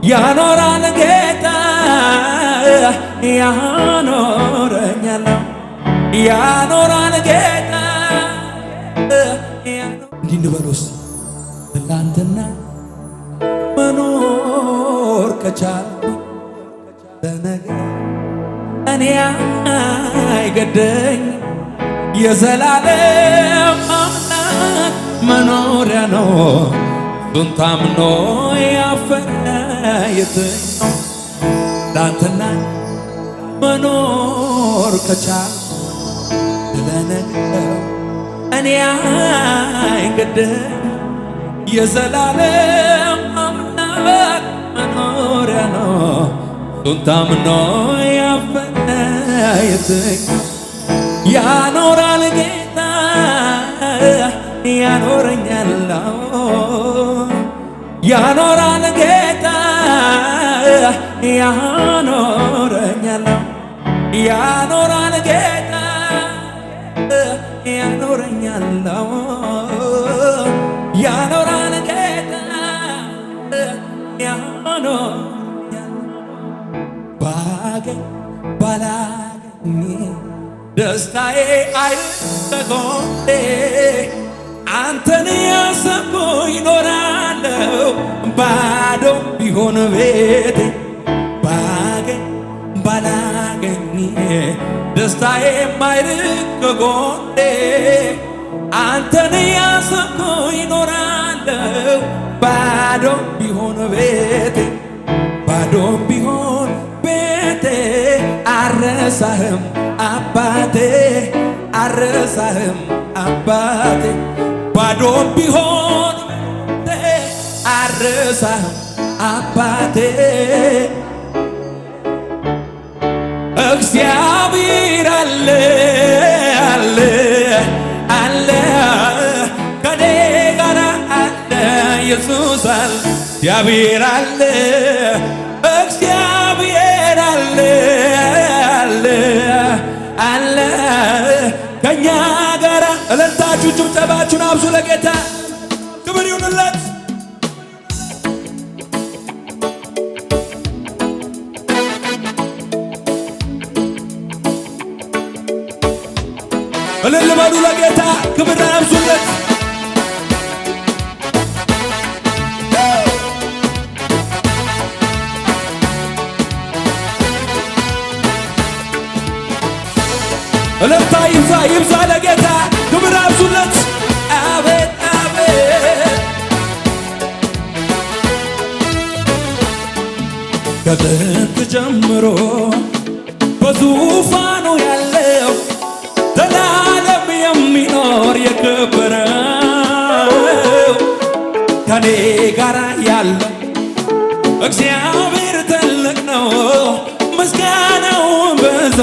ያኖራል ጌታ ያኖረኛል ያኖራል ጌታ እንዲህ እንበሉስ ትላንትና መኖር ከቻልኩ ለነገ እኔ አይገደኝ የዘላለም አምላክ መኖሪያ ነው እሱን ታምኖ ያፈረ የትኛው ትላንትና መኖር ከቻልኩ ለነገ እኔ አይገደኝ የዘላለም አምላክ መኖሪያ ነው እሱን ታምኖ ያፈረ የትኛው ያኖራል ጌታ ያኖረኛል ያኖራል ጌታ ያኖረኛል ያኖራል ጌታ ያኖረኛል ያኖራል ጌታ ያኖረኛል ባገኝ ባላገኝ ደስታዬ አይጠጎቴ አንተን ያሰብኩ ይኖራለሁ ባዶ ቢሆን ቤቴ ባገኝ ባላገኝ ደስታዬ ማይርቅ ከጎኔ አንተን ያሰብኩ ይኖራለሁ ባዶ ቢሆን ቤቴ ባዶ ቢሆን ቤቴ አረሳህም አባቴ አረሳህም አባቴ ባዶ ቢሆን አረሳህም አባቴ እግዚአብሔር አለ አለ አለ ከኔ ጋር አለ ኢየሱስ አለ እግዚአብሔር አለ እግዚአብሔር አለ አለ አለ ከኛ ጋር እልልታችሁ ጭብጨባችሁን አብዙ ለጌታ ክብር ይሁንለት። እልል በሉ ለጌታ ክብር አብዙለት። እልልታ ይብዛ ይብዛ ለጌታ ክብር አብዙለት። አቤት አቤት ከጥንት ጀምሮ በዙፋኑ ያለው ዘላለም የሚኖር የከበረው ከኔ ጋር ያለው እግዚአብሔር ትልቅ ነው ምስጋናው ብዙ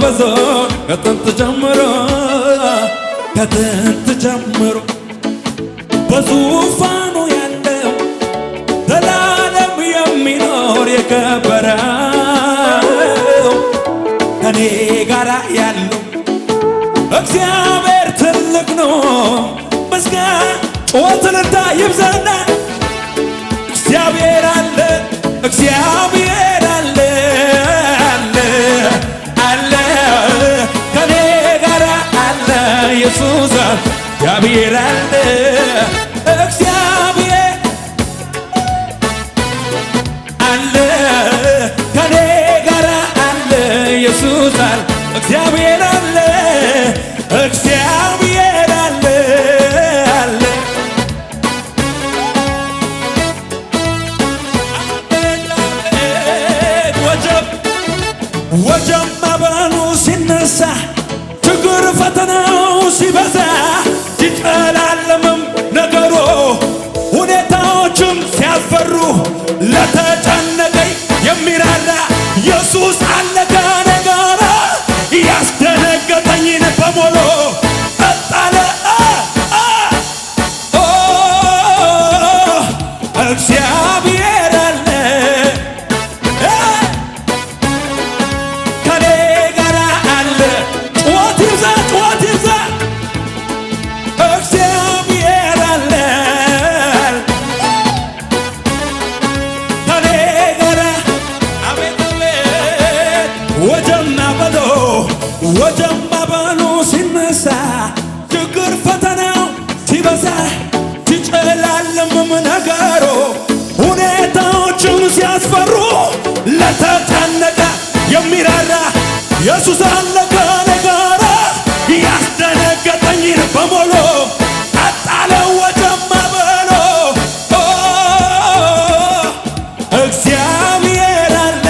ብዙ ከጥንት ጀምሮ በዙፋኑ ያለው ዘላለም የሚኖር የከበረው ከኔ ጋር ያለው እግዚአብሔር ትልቅ ነው ምስጋና ጩኸትና ይብዛና እግዚአብሔር አለ እግዚአብሔር አለ አለ አለ ከኔ ጋር አለ ኢየሱስ እግዚአብሔር አለ እግዚአብሔር አለ ከኔ ጋር አለ ኢየሱስ እግዚአብሔር አለ እግዚአብሔር አለ አለ ወጀብ ማዕበሉ ሲነሳ ችግር ፈተናው ሲበዛ ሲጨላለምም ነገሩ ሁኔታዎችም ሲያስፈሩ ለተጨነቀኝ የሚራራ ኢየሱስ አለ ከኔ ጋር ያስደነገጠኝን በሙሉ ጠጣለ እግዚአብሔር አለ ከኔ ጋር አለ ጩኸት ይብዛ ጩኸት ይብዛ እግዚአብሔር አለ ከኔ ወጀማ በሉ ሲነሳ ችግር ፈተናው ሲበዛ ሲጨላልምም ነገሩ ሁኔታዎቹን ሲያስፈሩ ለተጨነቀ የሚራራ ኢየሱስ አለ ከኔ ጋር ያስደነገጠኝን በሙሉ አጣለው ወጀማ በሉ እግዚአብሔር አለ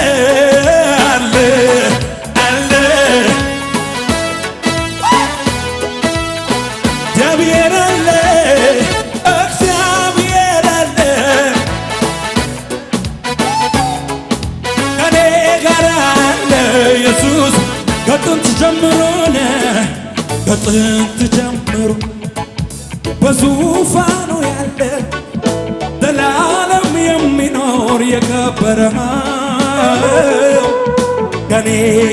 አለ አለ እግዚአብሔር አለ እግዚአብሔር አለ ከኔ ጋር አለ ኢየሱስ ከጥንት ጀምሮነ ከጥንት ጀምሮ በዙፋኑ ያለ ዘላለም የሚኖር የከበረ ከኔ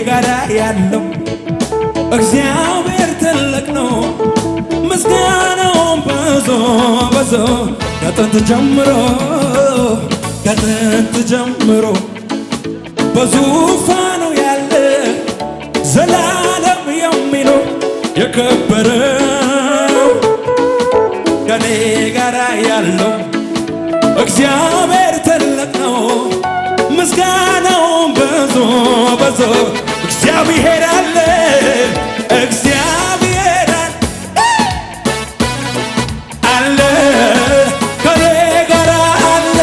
ጋር ያለው እግዚአብሔር ትልቅ ነው። ምስጋናውን ብዙ ብዙ ከጥንት ጀምሮ ከጥንት ጀምሮ በዙፋኑ ያለ ዘላለም የሚኖር የከበረ ከኔ ጋር ያለው እግዚአብሔር ትልቅ ነው። ምስጋናውን ብዙ ብዙ እግዚአብሔር አለ እግዚአብሔር አለ ከኔ ጋር አለ።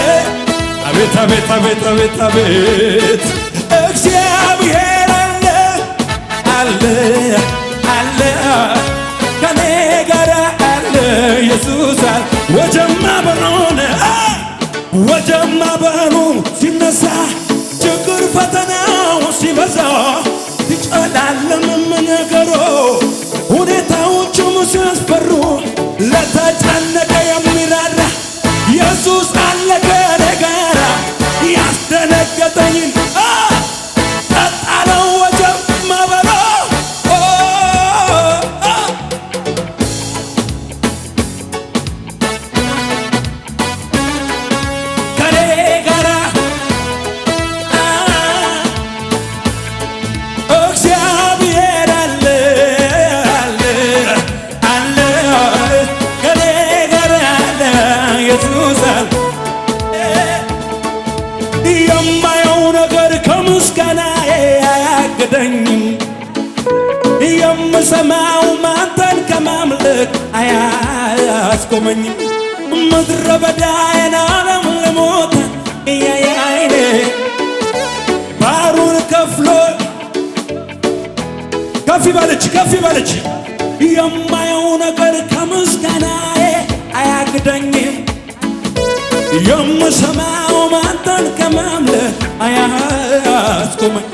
አቤት አቤት አቤት አቤት አቤት እግዚአብሔር አለ አለ አለ ከኔ ጋር አለ ኢየሱስ አለ ወጀማ በሉን ወጀማ በሉ ሲነሳ ችግር ፈተናው ሲበዛ ሲጨላልምም ነገሩ ሁኔታዎቹም ሲያስፈሩ ለተጨነቀ የሚራራ ኢየሱስ አለ ከኔ ጋር ያስደነገጠኝን አጣለው ወጀማ በሉ የማየው ነገር ከምስጋናዬ አያግደኝም። የምሰማው አንተን ከማምለክ አያስቆመኝም። ምድረ በዳዬን ዓለም ለሞት እያየ ዓይኔ ባሕሩን ከፍሎ ከፍ ይበለች የማየው ነገር ከምስጋናዬ አያግደኝም። የምሰማው አንተን ከማምለክ አያስቆመኝ።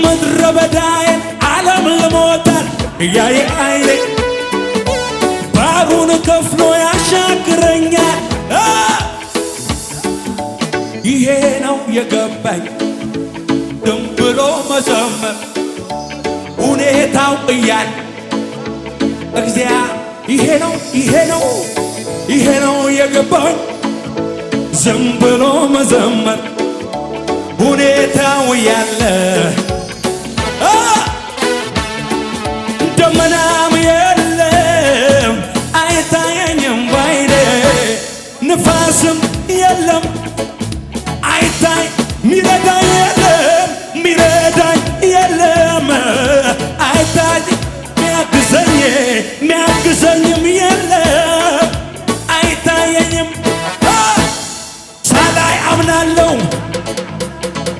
ምድረ በዳዬን ዓለም ለሞታል እያየ ዓይኔ ባሕሩን ከፍሎ ያሻግረኛል። ይሄ ነው የገባኝ ዝም ብሎ መዘመር ሁኔታው እያለ ይሄ ነው የገባኝ ዝም ብሎ መዘመር ሁኔታው ያለ ደመናም የለም አይታየኝም ባይኔ ንፋስም የለም አይታይ ሚረዳኝ የለም አይታይ ሚያግዘኝም የለም አይታየኝም ሳላይ አምናለሁ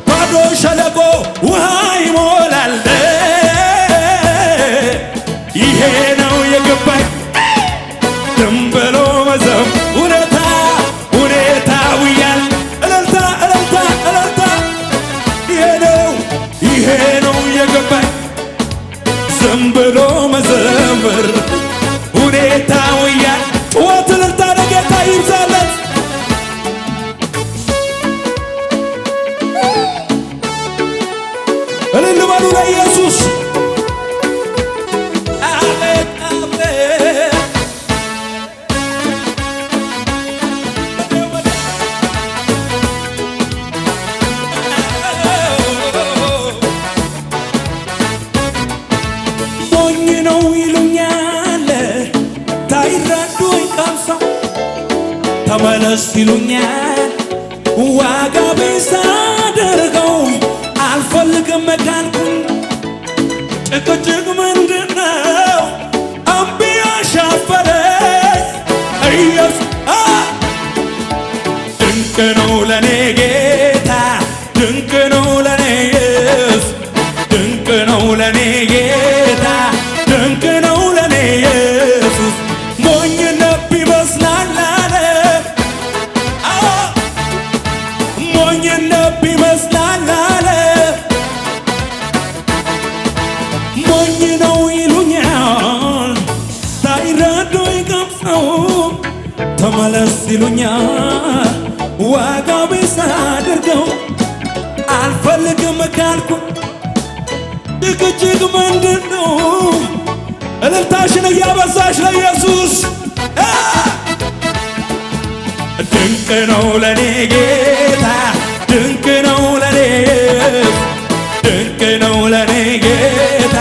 ባዶ ሸለቆ ውሃ ይሞላል። ይሄ ነው የገባኝ ዝም ብሎ መዘም ሁኔታው ያለ እልልታ ይሄ ነው የገባኝ ዝም ብሎ መዘምር ሁኔታው ያለ ጩኸት እልልታ ለጌታ ይብዛለት። እልል በሉ ለኢየሱስ። አቤት አቤት ተመለስ ይሉኛል ዋጋ ቢስ አደረገው አልፈልግም ካልኩኝ ጭቅጭቅ ምንድነው እምቢ አሻፈረኝ ኢየሱስ ድንቅ ነው ለኔ ጌታ ድንቅ ነው ለኔ ኢየሱስ ድንቅ ነው ለኔ ጌታ ድንቅ ነው ለኔ ኢየሱስ ሞኝነት ቢመስላል አለ ሞኝነት ቢመስላል አለ ሞኝ ነው ይሉኛል ሳይረዱ ይገምሰው ተመለስ ይሉኛል ዋጋ ቢስ አድርገው አልፈልግም ካልኩ ጭቅጭቅ ምንድነው እልልታሽን እያበዛሽ ለኢየሱስ ድንቅ ነው ለኔ ጌታ ድንቅ ነው ለኔ ድንቅ ነው ለኔ ጌታ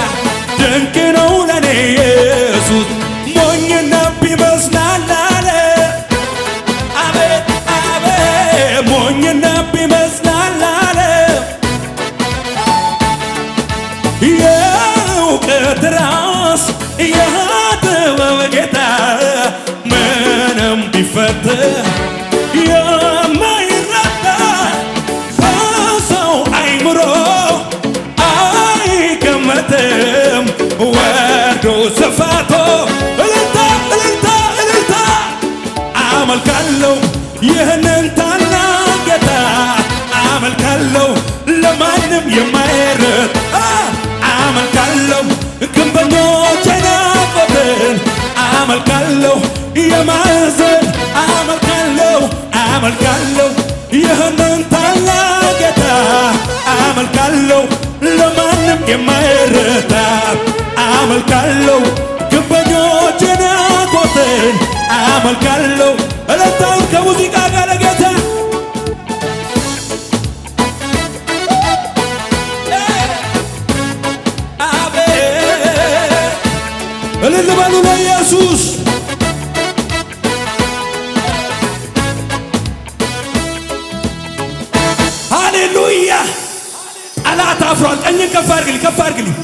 ድንቅ ነው ለኔ ኢየሱስ ሞኝነት ቢመስላል አለ አቤት አቤት ሞኝነት ቢመስላል አለ የእውቀት ራስ የጥበብ ጌታ ምንም ቢፈትህ የማይረዳ በሰው አይምሮ አይገመትም ወርዶ ስፋቶ እልልታ እልልታ እልልታ አመልካለሁ ይህንን ታላቅ ጌታ አመልካለሁ ለማንም የማይረድ አመልካለሁ ግንበኞች ናቆትን አመልካለሁ የማዕዘን አመልካለሁ አመልካለሁ ይህንን ታላቅ ጌታ አመልካለሁ ለማንም የማይረታ አመልካለሁ ግንበኞች ናቆትን አመልካለሁ እለታውን ከሙዚቃ ጋር ጌታ እልል በሉ ለኢየሱስ ሃሌሉያ ጠላት አፍሯል ቀኝን ከፍ አድርግልኝ ከፍ አድርግልኝ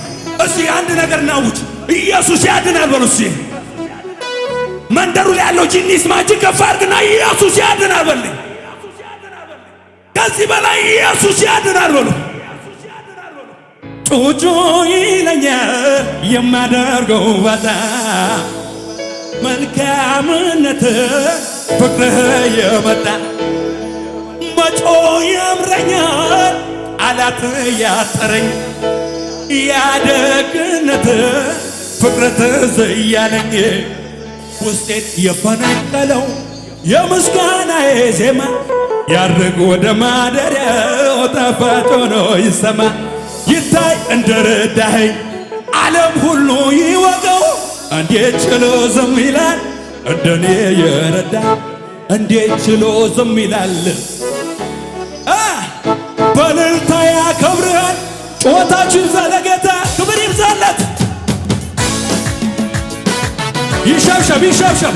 እስቲ አንድ ነገር ናውጅ ኢየሱስ ያድናል በሉ እስቲ መንደሩ ላይ ያለው ጂኒ ይስማ እጅን ከፍ አድርግና ኢየሱስ ያድናል በልኝ ከዚህ በላይ ኢየሱስ ያድናል በሉ ጩጩ ይለኛል የማደርገው በጣም መልካምነት ፍቅርህ የመጣ መጮ ያምረኛል ቃላት ያጠረኝ ያደግነት ፍቅርህ ትዝ እያለኝ ውስጤን የፈነቀለው የምስጋናዬ ዜማ ያርግ ወደ ማደሪያው ጣፋጭ ሆኖ ይሰማ ይታይ እንደረዳኸኝ ዓለም ሁሉ ይወቀው እንዴት ችሎ ዝም ይላል እንደኔ የረዳ እንዴት ችሎ ዝም ይላል በእልልታ ያከብርሃል ጩኸታችሁ ይብዛ ለጌታ ክብር ይብዛለት ይሸብሸብ ይሸብሸብ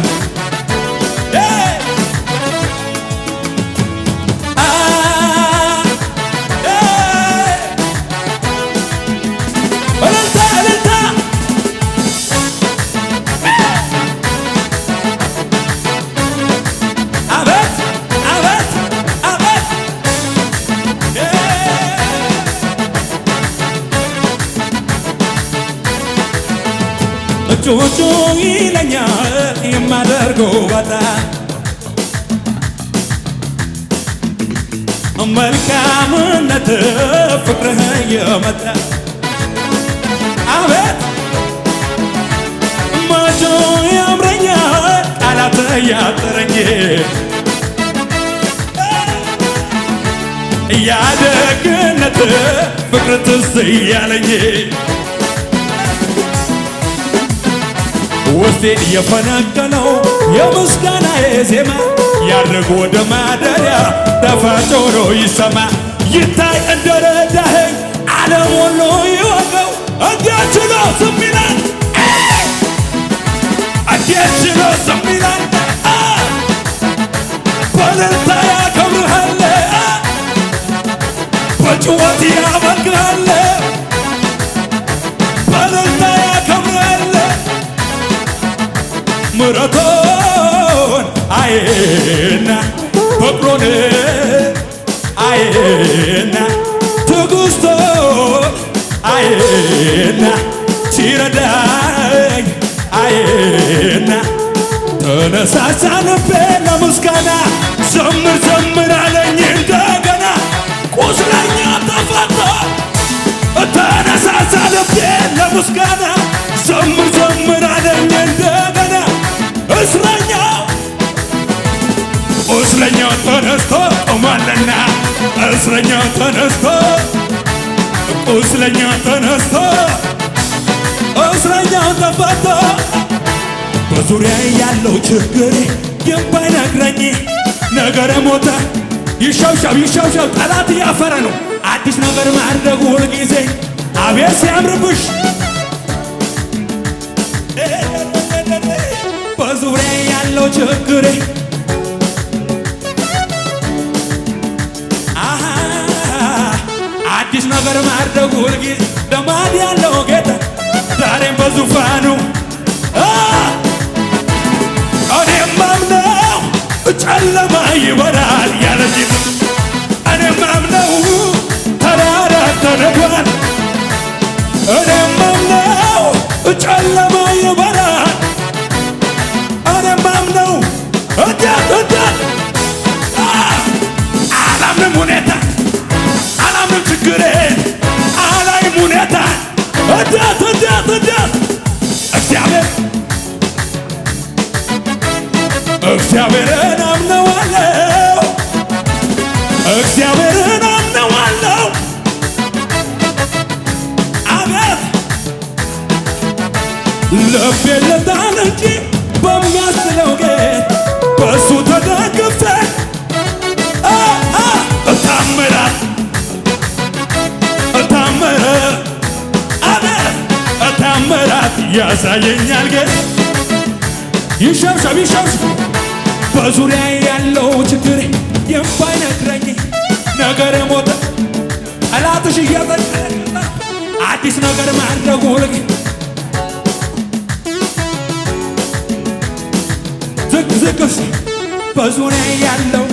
ጩጩ ይለኛል የማደርገው በጣም መልካምነት ፍቅርህ የመጣ አቤት መጮ ያምረኛል ቃላት ያጠረኝ ያደግነት ፍቅር ትዝ እያለኝ ውስጤን የፈነቀለው የምስጋናዬ ዜማ ያድርግ ወደ ማደሪያ ጣፋጭ ሆኖ ይሰማ ይታይ እንደረዳኸኝ ዓለም ሁሉ ይወቀው እንዴት ችሎ ዝም ይላል እንዴት ችሎ ዝም ይላል በጩኸት ያመልካል፣ በእልልታ ያከብራል። ምሕረቱን አይና ፍቅሩን አይና ትዕግሥቱን አይና ሲረዳኝ አይና ተነሳሳ ልቤ ለምስጋና ዘምር ዘምር አለኝ እንደገና ቁስለኛ ተፈታ። ተነሳሳ ልቤ ለምስጋና ዘምር ዘምር አለኝ እንደገና እስረኛው ተነስቶ ቆሟልና እስረኛው ተነስቶ ቁስለኛው ተነስቶ እስረኛው ተፈታ። በዙሪያ ያለው ችግር የማይነግረኝ ነገር ሞተ። ይሸብሸብ ይሸብሸብ ጠላት እያፈረ ነው። አዲስ ነገር ማድረግ ሁልጊዜ አቤት ሲያምርብሽ። በዙሪያ ያለው ችግር አዲስ ነገር ማድረግ ሁልጊዜ ልማድ ያለው ጌታ ዛሬም በዙፋኑ እኔም ማምነው ጨለማ ይበራል ያለኝ እኔም ማምነው ተራራ ተነዷል። እኔም ማምነው ጨለማ ይበራል። እኔም ማምነው እንዴት አላምንም ሁኔታ አላምንም ችግሬን አላይም ሁኔታ እንዴት እግዚአብሔርን አምነዋለሁ እግዚአብሔርን አምነዋለሁ። አቤት ልቤ ልጣል እንጂ በሚያስለው ጌታ በእሱ ተደግፌ እታምራት አቤት እታምራት ያሳየኛል ጌታ። ይሸብሸብ ይሸብሸብ በዙሪያ ያለው ችግር የማይነግረኝ ነገር ሞተ። ጠላትሽ እያጠቀ አዲስ ነገር ማድረግ ሁልጊዜ ዝቅ ዝቅ በዙሪያ ያለው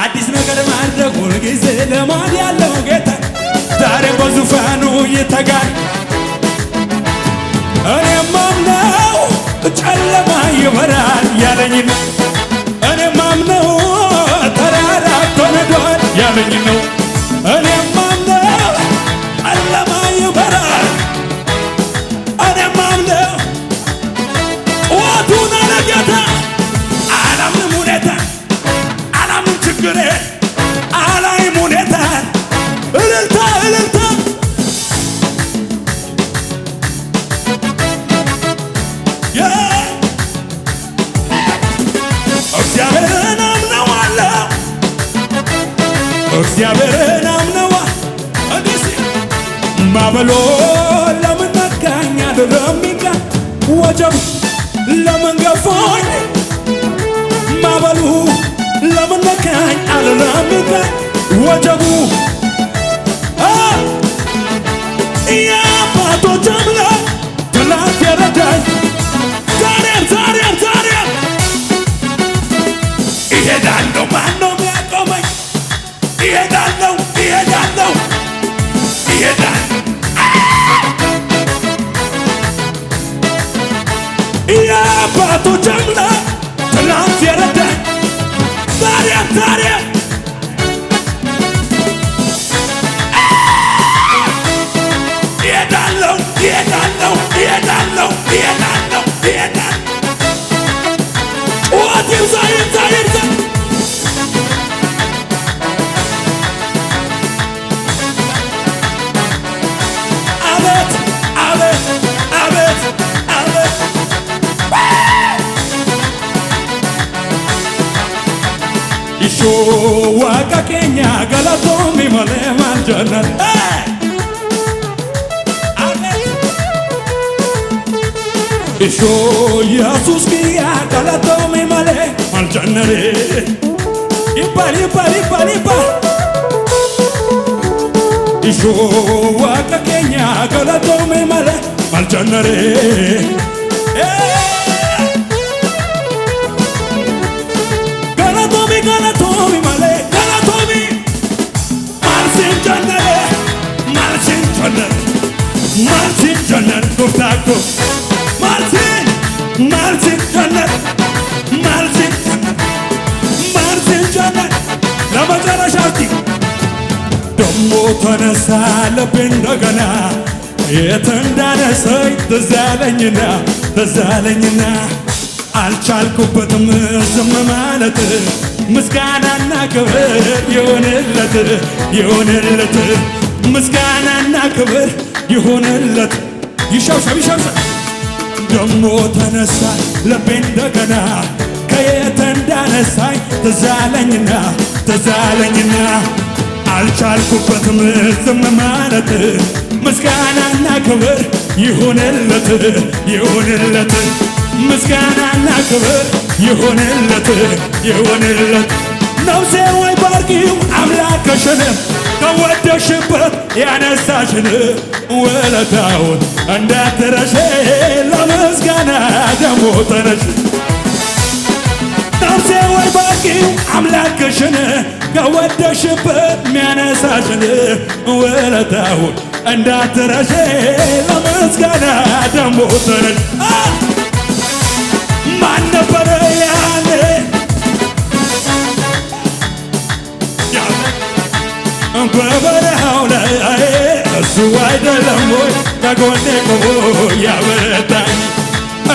አዲስ ነገር ማድረግ ሁልጊዜ ልማድ ያለው ጌታ ዛሬም በዙፋኑ ይተጋል። እኔም ማምነው ጨለማ ይበራል ያለኝ ነው። እኔም ማምነው ተራራ ተነዷል ያለኝ ነው። እኔም ማምነው ጨለማ ይበራል። እኔም ማምነው ጩኸቱን አለ ጌታ። አላምንም ሁኔታ አላምንም ችግሬ አላይም ሁኔታ እልልታ እልልታ እግዚአብሔርን አምነዋለሁ እግዚአብሔርን አምነዋለሁ። እንዲህ ማዕበሉ ለምን ነካኝ አልረሚጋ ወጀቡ ለምን ገፋኝ ማዕበሉ ለምን ነካኝ አልረሚጋ ወጀቡ የአባቶች አምላክ ትላንት የረዳኝ ዛሬም እሄዳለሁ። ማነው የሚያቆመኝ? እሄዳለሁ የአባቶች አምላክ ትላንት የረዳኝ ዛሬም እሄዳለሁ ጩኸት ይብዛ አቤት ኢሾ ዋቃ ኬኛ ገለቶሚ መሌ ማልጀነት ኢሾ ኢየሱስ ኪያ ገለቶሚ መሌ ማልጀነሬ ይባል ይባል ይባል ይባል ኢሾ ዋቀቀኛ ገለቶሜ ማለ ማልጀነሬ ገለቶሜ ገለቶሜ ማለ ገለቶሜ ማልጀነሬ ማልጀነሬ ማልጀነሬ ዶፍታኮ ማልጀነሬ ማልጀነሬ ለመጨረሻቲ ደሞ ተነሳ ልቤ እንደገና የት እንዳነሰኝ ትዝ አለኝና አልቻልኩበትም ዝም ማለት ምስጋናና ክብር ይሁንለት ምስጋናና ክብር ይሁንለት ይሸብሸብ ይሸብሸብ ደሞ ተነሳ ልቤ እንደገና ከየት እንዳነሳኝ ትዝ አለኝና አልቻልኩበትም ዝም ማለት ምስጋናና ክብር ይሁንለት ምስጋናና ክብር ይሁንለት ነፍሴ ወይ ባርኪው አምላክሽን ከወደቅሽበት ያነሳሽን ውለታውን እንዳትረሺ ለምስጋና ደሞ ተነሺ ነፍሴ ወይ ባርኪው አምላክሽን ከወደቅሽበት ሚያነሳሽን ውለታውን እንዳትረሺ ለምስጋና ደሞ ተነሺ ማን ነበረ ያኔ በበረሃው ላይ እሱ አይደለም ወይ ከጎኔ ቆሞ ያበረታኝ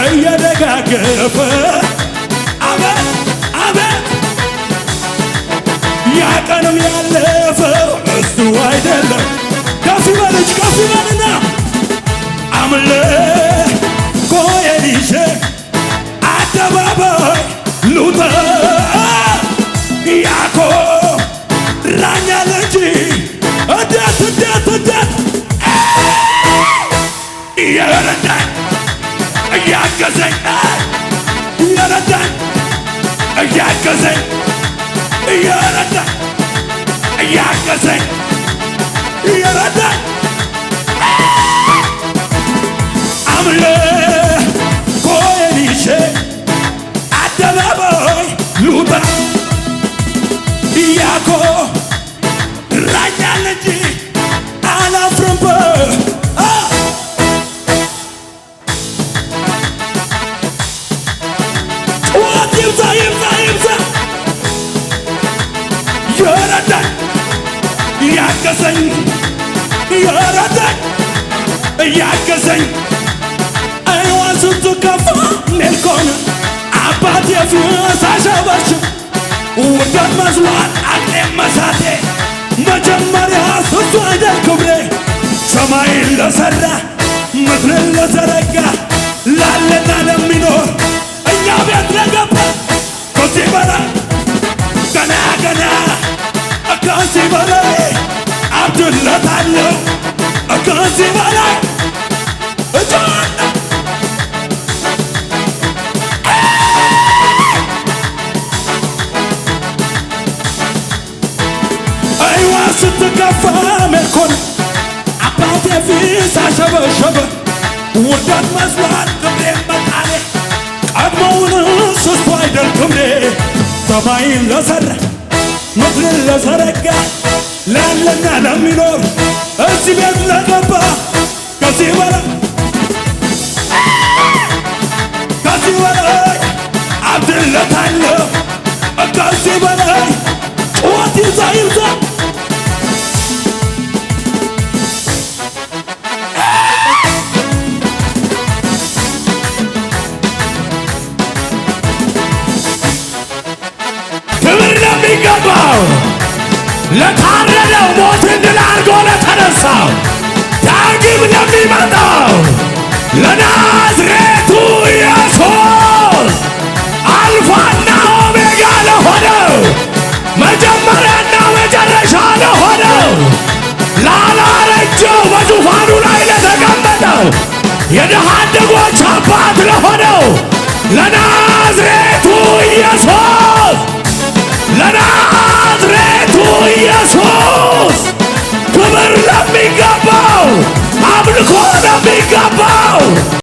እየደጋገፈ አቤት አቤት ያ ቀንም ያለፈው እሱ አይደለም ከፍ ይበልች ከፍ ይበልና አምልኮዬን ይዤ አደባባይ ልውጣ ያኮራኛል እንጂ እንዴት እየረዳኝ እያገዘኝ አምልኮዬን ይዤ አደባባይ ልውጣ ያኮራኛል እንጂ አላፍርም ጩኸት ይብዛ የረዳኝ ያገዘኝ አይዋን ስትከፋ ኔልኮን አባቴ ፊት አሸበሽብ ውደት መስሏት አቅሌም መሳቴ መጀመሪያ እሱ አይደል ክብሬ ሰማይን ለሠራ ምድርን ለዘረጋ ላለና ለሚኖር እኛ ቤት ለገባ ከዚህ በላይ ገና ከዚህ በላይ አብድለታለሁ ከዚህ በላይ ስትከፋ ሜልኮን አባቴ ፊት አሸበሸበ ውርደት መስሏት ክብሬ መጣሌ ቀድሞውንስ እሱ አይደል ክብሬ ሰማይን ለሠራ ምድርን ለዘረጋ ላለና ለሚኖር እዚህ ቤት ለገባ ከዚህ በላይ አብድለታለሁ ከዚህ በላይ ጩኸት ይብዛ ለሚገባው ለታረደው ሞትን ድል አድርጎ ለተነሳው ዳግም ለሚመጣው ለናዝሬቱ ኢየሱስ አልፋና ኦሜጋ ለሆነው መጀመሪያና መጨረሻ ለሆነው ላላረጀው በዙፋኑ ላይ ለተቀመጠው የድሃ አደጎች አባት ለሆነው ለናዝሬቱ ኢየሱስ ገባው